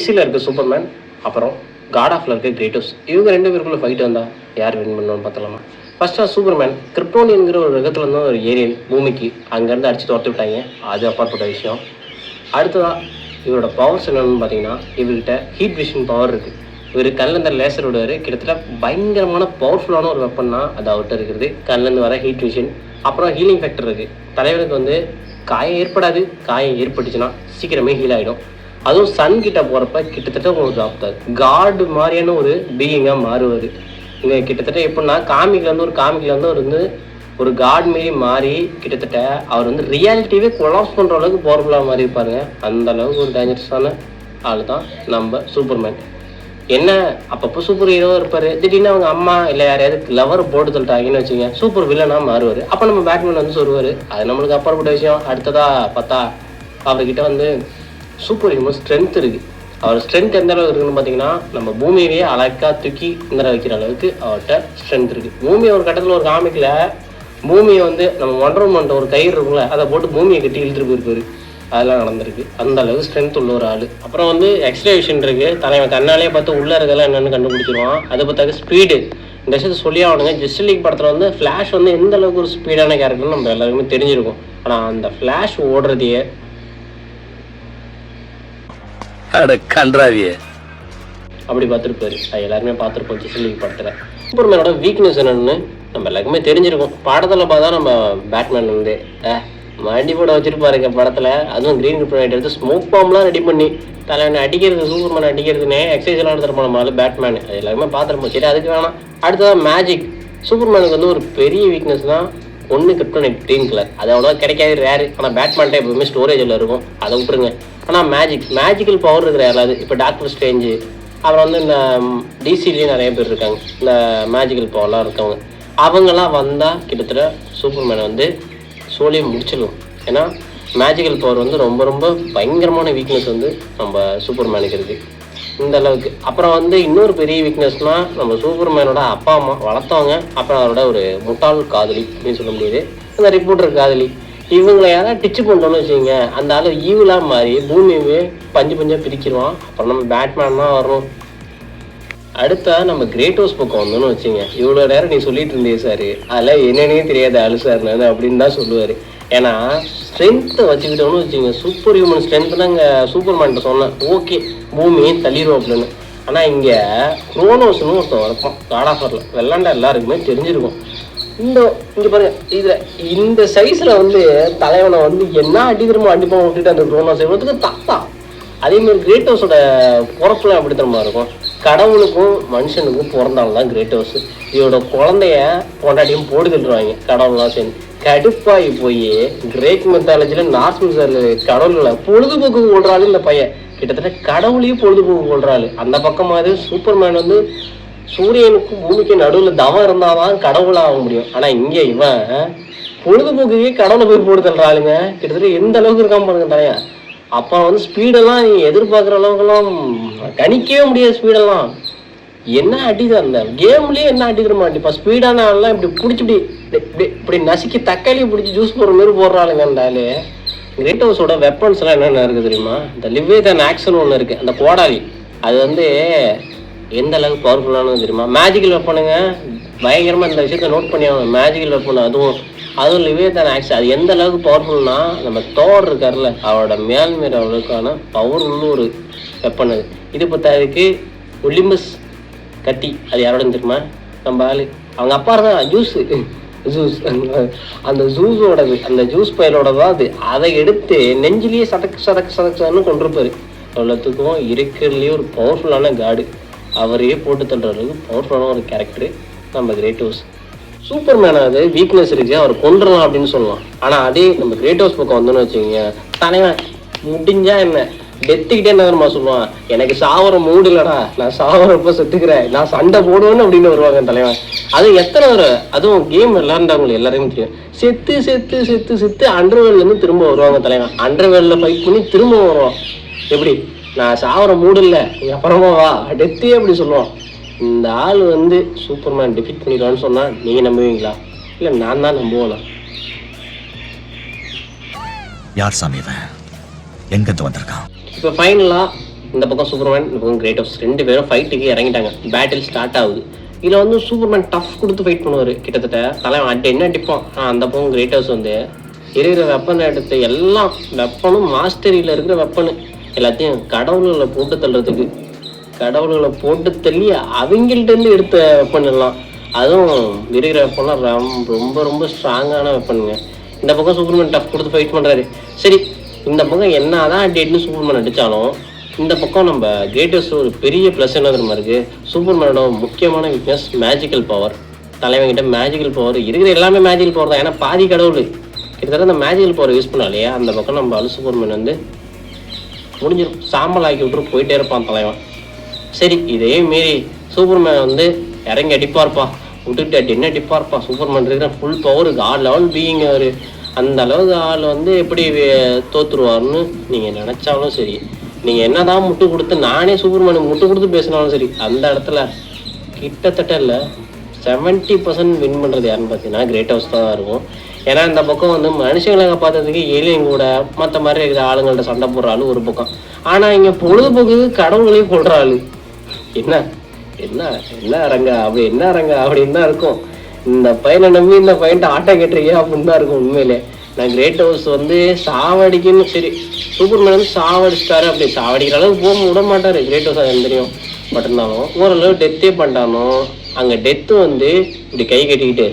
டிசியில் இருக்க சூப்பர்மேன், அப்புறம் காட் ஆஃப்ல இருக்க கிரேட்டோஸ். இவங்க 2 பேருக்குள்ள ஃபைட் வந்தா யார் வின் பண்ணுவான்னு பார்த்தலாமா? ஃபர்ஸ்ட்டா சூப்பர்மேன் கிரிப்டோனியன்ங்கிற ஒரு கிரகத்துலேருந்து ஒரு ஏலியன் பூமிக்கு அங்கேருந்து அடிச்சு துரத்தி விட்டாங்க. அது அப்பாற்பட்ட விஷயம். அடுத்ததா இவரோட பவர்ஸ் என்னன்னு பார்த்தீங்கன்னா, இவர்கிட்ட ஹீட் விஷன் பவர் இருக்கு. இவர் கண்ணிலேருந்து லேசர் விடுவார். கிட்டத்தட்ட பயங்கரமான பவர்ஃபுல்லான ஒரு வெப்பன்னா அது அவர்கிட்ட இருக்கிறது. கண்ணிலேருந்து வர ஹீட் விஷன். அப்புறம் ஹீலிங் ஃபேக்டர் இருக்குது. தலைவனுக்கு வந்து காயம் ஏற்படாது. காயம் ஏற்பட்டுச்சுன்னா சீக்கிரமே ஹீல் ஆகிடும். அதுவும் சன் கிட்ட போகிறப்ப கிட்டத்தட்ட உங்களுக்கு ஆப்தாது காடு மாதிரியான ஒரு பீயிங்காக மாறுவார். இங்கே கிட்டத்தட்ட எப்படின்னா காமிக்லேருந்து அவர் வந்து ஒரு காட் மாரி மாறி கிட்டத்தட்ட அவர் வந்து ரியாலிட்டியே கொலாப்ஸ் பண்ணுற அளவுக்கு பவர்ஃபுல்லாக மாறி இருப்பாருங்க. அந்த அளவுக்கு ஒரு டேஞ்சரஸான ஆள் தான் நம்ம சூப்பர்மேன். என்ன அப்பப்போ சூப்பர் ஹீரோவாக இருப்பார். திடீர்னு அவங்க அம்மா இல்லை யாரையாவது லவர் போட்டு தள்ளிட்டாங்கன்னு வச்சுங்க, சூப்பர் வில்லனாக மாறுவார். அப்போ நம்ம பேட்மேன் வந்து சொல்லுவார். அது நம்மளுக்கு அப்பாற்பட்ட விஷயம். அடுத்ததா பார்த்தா அவர்கிட்ட வந்து சூப்பர் ஹியூமன் ஸ்ட்ரென்த் இருக்குது. அவர் ஸ்ட்ரென்த் எந்த அளவுக்கு இருக்குன்னு பார்த்தீங்கன்னா, நம்ம பூமியிலேயே அழகாக தூக்கி நிற வைக்கிற அளவுக்கு அவர்கிட்ட ஸ்ட்ரென்த் இருக்குது. பூமியை ஒரு கட்டத்தில் ஒரு காமிக்கில் பூமியை வந்து நம்ம ஒன்றரை ஒரு கயிறு இருக்கும்ல, அதை போட்டு பூமியை கட்டி இழுத்துட்டு போயிருப்பாரு. அதெல்லாம் நடந்திருக்கு. அந்த அளவுக்கு ஸ்ட்ரென்த் உள்ள ஒரு ஆள். அப்புறம் வந்து எக்ஸ்ரே விஷன் இருக்குது. தலைவன் கண்ணாலே பார்த்து உள்ளே இருக்கலாம் என்னென்னு கண்டுபிடிச்சிருவான். அதை பார்த்தாக்க ஸ்பீடு இந்த விஷயத்தை சொல்லி ஆகணுங்க. ஜஸ்ட் லீக் படத்தில் வந்து ஃப்ளாஷ் வந்து எந்த அளவுக்கு ஒரு ஸ்பீடான கேரக்டர்னு நம்ம எல்லாருக்குமே தெரிஞ்சிருக்கும். ஆனால் அந்த ஃப்ளாஷ் ஓடுறதையே கன்றாவியே அப்படி பார்த்துருப்பாரு. அது எல்லாருமே பார்த்துருப்போம் ஜஸ்ட் லீக் படத்தில். சூப்பர்மேனோட வீக்னஸ் என்னன்னு நம்ம எல்லாருக்குமே தெரிஞ்சிருக்கும். படத்தில் பார்த்தா நம்ம பேட்மேன் வந்து வண்டி போட வச்சிருப்பாருங்க படத்தில். அதுவும் க்ரீன் கிரிப்டோனைட் எடுத்து ஸ்மோக் பாம்லாம் ரெடி பண்ணி தலைவனை அடிக்கிறது, சூப்பர்மேன் அடிக்கிறதுனே எக்ஸசைஸ்லாம் எடுத்துகிட்டு நம்மளால பேட்மேன். அது எல்லாருமே பார்த்துருப்போம். சரி, அதுக்கு வேணாம். அடுத்ததான் மேஜிக். சூப்பர்மேனுக்கு வந்து ஒரு பெரிய வீக்னஸ் தான் ஒன்று கிரிப்டோனைட் க்ரீன் கலர். அது அவ்வளோவா கிடைக்காது, ரேரு. ஆனால் பேட்மேன்ட்ட எப்பவுமே ஸ்டோரேஜில் இருக்கும். அதை விட்டுருங்க. ஆனால் மேஜிக்கல் பவர் இருக்கிற யாராவது இப்போ டாக்டர் ஸ்ட்ரேஞ்சு, அப்புறம் வந்து இந்த டிசிலேயும் நிறைய பேர் இருக்காங்க இந்த மேஜிக்கல் பவர்லாம் இருக்கவங்க. அவங்கெல்லாம் வந்தால் கிட்டத்தட்ட சூப்பர்மேனை வந்து சோழியை முடிச்சிடும். ஏன்னா மேஜிக்கல் பவர் வந்து ரொம்ப ரொம்ப பயங்கரமான வீக்னஸ் வந்து நம்ம சூப்பர்மேனுக்கு இருக்குது இந்த அளவுக்கு. அப்புறம் வந்து இன்னொரு பெரிய வீக்னஸ்னால் நம்ம சூப்பர்மேனோட அப்பா அம்மா வளர்த்தவங்க, அப்புறம் அவரோட ஒரு முட்டாள் காதலி அப்படின்னு சொல்ல முடியாது, அந்த ரிப்போர்ட்டர் காதலி. இவங்களை யாராவது டிச்சு பண்ணிட்டோன்னு வச்சுக்கோங்க, அந்த ஆள் ஈவிலாக மாறி பூமியவே பஞ்சாக பிரிக்கிடுவான். அப்புறம் நம்ம பேட்மேன் தான் வரணும். அடுத்தா நம்ம கிரேட்டோஸ் பக்கம் வந்தோன்னு வச்சுங்க, இவ்வளோ நேரம் நீ சொல்லிட்டு இருந்தே சார், அதெல்லாம் என்னன்னே தெரியாது ஆளு சார் நான் அப்படின்னு தான் சொல்லுவார். ஏன்னா ஸ்ட்ரென்த்தை வச்சுக்கிட்டோன்னு வச்சுங்க, சூப்பர் ஹியூமன் ஸ்ட்ரென்த்னா இங்கே சூப்பர்மேன்ட்ட சொன்னேன் ஓகே பூமியை தள்ளிடுவோம் அப்படின்னு. ஆனால் இங்கே குரோனோஸ்னு ஒருத்தன் வரப்பான் காட் ஆஃபரில் விளாண்டா எல்லாருக்குமே தெரிஞ்சிருக்கும். இங்கே பாருங்க, இதில் இந்த சைஸில் வந்து தலைவனை வந்து என்ன அடிக்கிறமோ அடிப்பான் விட்டுட்டு அந்த குரோனோஸ் எவ்வளோத்துக்கு தாத்தா. அதேமாதிரி கிரேட்டோஸோட பிறப்புலாம் எப்படி தரமா இருக்கும். கடவுளுக்கும் மனுஷனுக்கும் பிறந்தாலும் தான் கிரேட்டோஸ். இதோட குழந்தைய கொண்டாட்டியும் போட்டு தள்ளுவாங்க கடவுள்லாம் சேர்ந்து. கடுப்பாகி போய் கிரேக் மெத்தாலஜியில் நார்மல் கடவுள்களை பொழுதுபோக்கு கொள்றாள் இந்த பையன். கிட்டத்தட்ட கடவுளையும் பொழுதுபோக்கு கொள்றாள். அந்த பக்கமாவது சூப்பர்மேன் வந்து சூரியனுக்கும் பூமிக்கும் நடுவில் தவம் இருந்தாதான் கடவுளாக ஆக முடியும். ஆனால் இங்கே இவன் பொழுதுபோக்குக்கே கடவுளை போய் போட்டு தள்ளுறாளுங்க. கிட்டத்தட்ட எந்த அளவுக்கு இருக்காம பாருங்க தலையா. அப்போ வந்து ஸ்பீடெல்லாம் நீ எதிர்பார்க்குற அளவுக்குலாம் கணிக்கவே முடியாது. ஸ்பீடெல்லாம் என்ன அடிதான் அந்த கேம்லேயே என்ன அடிக்கிற மாட்டிப்பா. ஸ்பீடான ஆள்லாம் இப்படி பிடிச்சி இப்படி நசுக்கி தக்காளியை பிடிச்சி ஜூஸ் போடுற மாதிரி போடுறாளுங்க அந்த ஆள். கிரேட்டோஸோட வெப்பன்ஸ்லாம் என்னென்ன இருக்குது தெரியுமா? இந்த லிவேதன் ஆக்சன் ஒன்று இருக்குது, அந்த கோடாலி. அது வந்து எந்த அளவுக்கு பவர்ஃபுல்லானது தெரியுமா? மேஜிக்கல் வெப்பனுங்க, பயங்கரமாக இந்த விஷயத்த நோட் பண்ணி ஆகணும். மேஜிக்கல் வெப்பன் அதுவும் லிவேதன் ஆக்சன். அது எந்த அளவுக்கு பவர்ஃபுல்னா, நம்ம தோர் இருக்கார்ல அவரோட மேல்மீற அளவுக்கான பவர் உள்ள ஒரு வெப்பன் அது. இது பத்தாதுக்கு ஒலிம்பஸ் கட்டி, அது யாரோட தெரியுமா? நம்ம ஆள் அவங்க அப்பா தான் ஜூஸ் அந்த ஜூஸோடது, அந்த ஜூஸ் பயலோட தான் அது. அதை எடுத்து நெஞ்சிலேயே சதக்கு கொண்டிருப்பாரு. அவ்வளோத்துக்கும் இருக்கிறதுலேயே ஒரு பவர்ஃபுல்லான காடு. அவரையே போட்டு தள்ளுற அளவுக்கு பவர்ஃபுல்லான ஒரு கேரக்டரு நம்ம கிரேட்டோஸ். சூப்பர்மேனாவது வீக்னஸ் இருக்கு, அவர் கொண்டுடலாம் அப்படின்னு சொல்லலாம். ஆனால் அதே நம்ம கிரேட்டோஸ் பக்கம் வந்தோன்னு வச்சுக்கோங்க, தலைவன் முடிஞ்சா என்ன டெத்துக்கிட்டே என்ன தெரியுமா சொல்லுவான், எனக்கு சாவர மூடு இல்லடா, நான் சாவரப்ப செத்துக்கிறேன், நான் சண்டை போடுவேன்னு அப்படின்னு வருவாங்க தலைவன். அது எத்தனை ஒரு அதுவும் கேம் விளையாண்டவங்களுக்கு எல்லாருமே தெரியும். செத்து செத்து செத்து செத்து அண்டர்வேர்லேருந்து திரும்ப வருவாங்க தலைவன். அண்டர்வேர்ல ஃபைட் பண்ணி திரும்ப வருவான். எப்படி நான் சாவர மூடு இல்லை, அப்புறமா வா டெத்தே அப்படி சொல்லுவான். இந்த ஆள் வந்து சூப்பர்மேன் டிஃபீட் பண்ணிடுவான்னு சொன்னால் நீங்கள் நம்புவீங்களா? இல்லை நான் தான் நம்புவேனா? யார் சாமி எங்கிருந்து வந்திருக்கான்? இப்போ ஃபைனலாக இந்த பக்கம் சூப்பர்மேன், இந்த பக்கம் கிரேட் ஹவுஸ் 2 பேரும் ஃபைட்டுக்கு இறங்கிட்டாங்க. பேட்டில் ஸ்டார்ட் ஆகுது. இதில் வந்து சூப்பர்மேன் டஃப் கொடுத்து ஃபைட் பண்ணுவார். கிட்டத்தட்ட தலைவன் என்ன அடிப்பான். அந்த பக்கம் கிரேட் ஹவுஸ் வந்து இருக்கிற வெப்பனை எடுத்து எல்லாம் வெப்பனும் மாஸ்டரியில் இருக்கிற வெப்பனு எல்லாத்தையும் கடவுள்களை போட்டு தள்ளுறதுக்கு, கடவுள்களை போட்டு தள்ளி அவங்கள்ட்டேருந்து எடுத்த வெப்பன் எல்லாம், அதுவும் இருக்கிற வெப்பன்லாம் ரொம்ப ரொம்ப ஸ்ட்ராங்கான வெப்பனுங்க. இந்த பக்கம் சூப்பர்மேன் டஃப் கொடுத்து ஃபைட் பண்ணுறாரு. சரி, இந்த பக்கம் என்ன தான் அடின்னு சூப்பர்மேன் அடித்தாலும் இந்த பக்கம் நம்ம கிரேட்டஸ்ட் ஒரு பெரிய ப்ளஸ் என்ன தெரியுமா இருக்குது, சூப்பர்மேனோட முக்கியமான வீக்னஸ் மேஜிக்கல் பவர். தலைவங்கிட்ட மேஜிக்கல் பவர் இருக்கிற எல்லாமே மேஜிக்கல் பவர் தான். ஏன்னா பாதி கடவுள் கிட்டத்தட்ட அந்த மேஜிக்கல் பவர் யூஸ் பண்ணாலே அந்த பக்கம் நம்ம சூப்பர்மேன் வந்து முடிஞ்சிடும், சாம்பல் ஆக்கி விட்டுட்டு போயிட்டே இருப்பான் தலைவன். சரி, இதே மாரி சூப்பர்மேன் வந்து இறங்கி அடிப்பார்ப்பா, விட்டுட்டு என்ன அடிப்பார்ப்பா. சூப்பர்மேன் இருக்கிற full power god level being அவர். அந்த அளவுக்கு ஆள் வந்து எப்படி தோற்றுருவார்னு நீங்கள் நினச்சாலும் சரி, நீங்கள் என்ன தான் முட்டு கொடுத்து நானே சூப்பர்மேனுக்கு முட்டு கொடுத்து பேசினாலும் சரி, அந்த இடத்துல கிட்டத்தட்ட இல்லை 70% வின் பண்ணுறது யாருன்னு பார்த்தீங்கன்னா கிரேட் ஹவுஸ் தான் இருக்கும். ஏன்னா இந்த பக்கம் வந்து மனுஷங்களை பார்த்ததுக்கு ஏலியன் கூட மற்ற மாதிரி இருக்கிற ஆளுங்கள்ட்ட சண்டை போடுற ஆளு ஒரு பக்கம். ஆனால் இங்கே பொழுதுபோக்கு கடவுளையும் கொள்கிற ஆளு. என்ன என்ன என்ன அரங்கா அப்படி என்ன அரங்கா அப்படின்னு தான் இருக்கும். இந்த பையனை நம்பி இந்த பையன்ட்ட ஆட்டம் கேட்டிருக்கே அப்படின்னு தான் இருக்கும் உண்மையிலே. நான் கிரேட் ஹவுஸ் வந்து சாவடிக்குன்னு சரி, சூப்பர்மேன் வந்து சாவடிச்சிட்டாரு, அப்படி சாவடிக்கிற அளவுக்கு போக விட மாட்டார் கிரேட் ஹவுஸ், அது தெரியும். பட் இருந்தாலும் ஓரளவு டெத்தே பண்ணிட்டானோ அங்கே டெத்து வந்து இப்படி கை கட்டிக்கிட்டு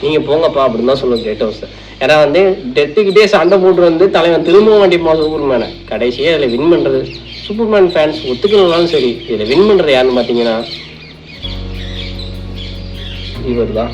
நீங்கள் போங்கப்பா அப்படின்னு தான் சொல்லுவோம் கிரேட் ஹவுஸ். ஏன்னா வந்து டெத்துக்கிட்டே சண்டை போட்டு வந்து தலைவன் திரும்பவும் வேண்டியப்பா சூப்பர்மேனை. கடைசியாக அதில் வின் பண்ணுறது சூப்பர்மேன் ஃபேன்ஸ் ஒத்துக்கணும்னாலும் சரி, இதில் வின் பண்ணுறது யாருன்னு பார்த்தீங்கன்னா இவர் தான்.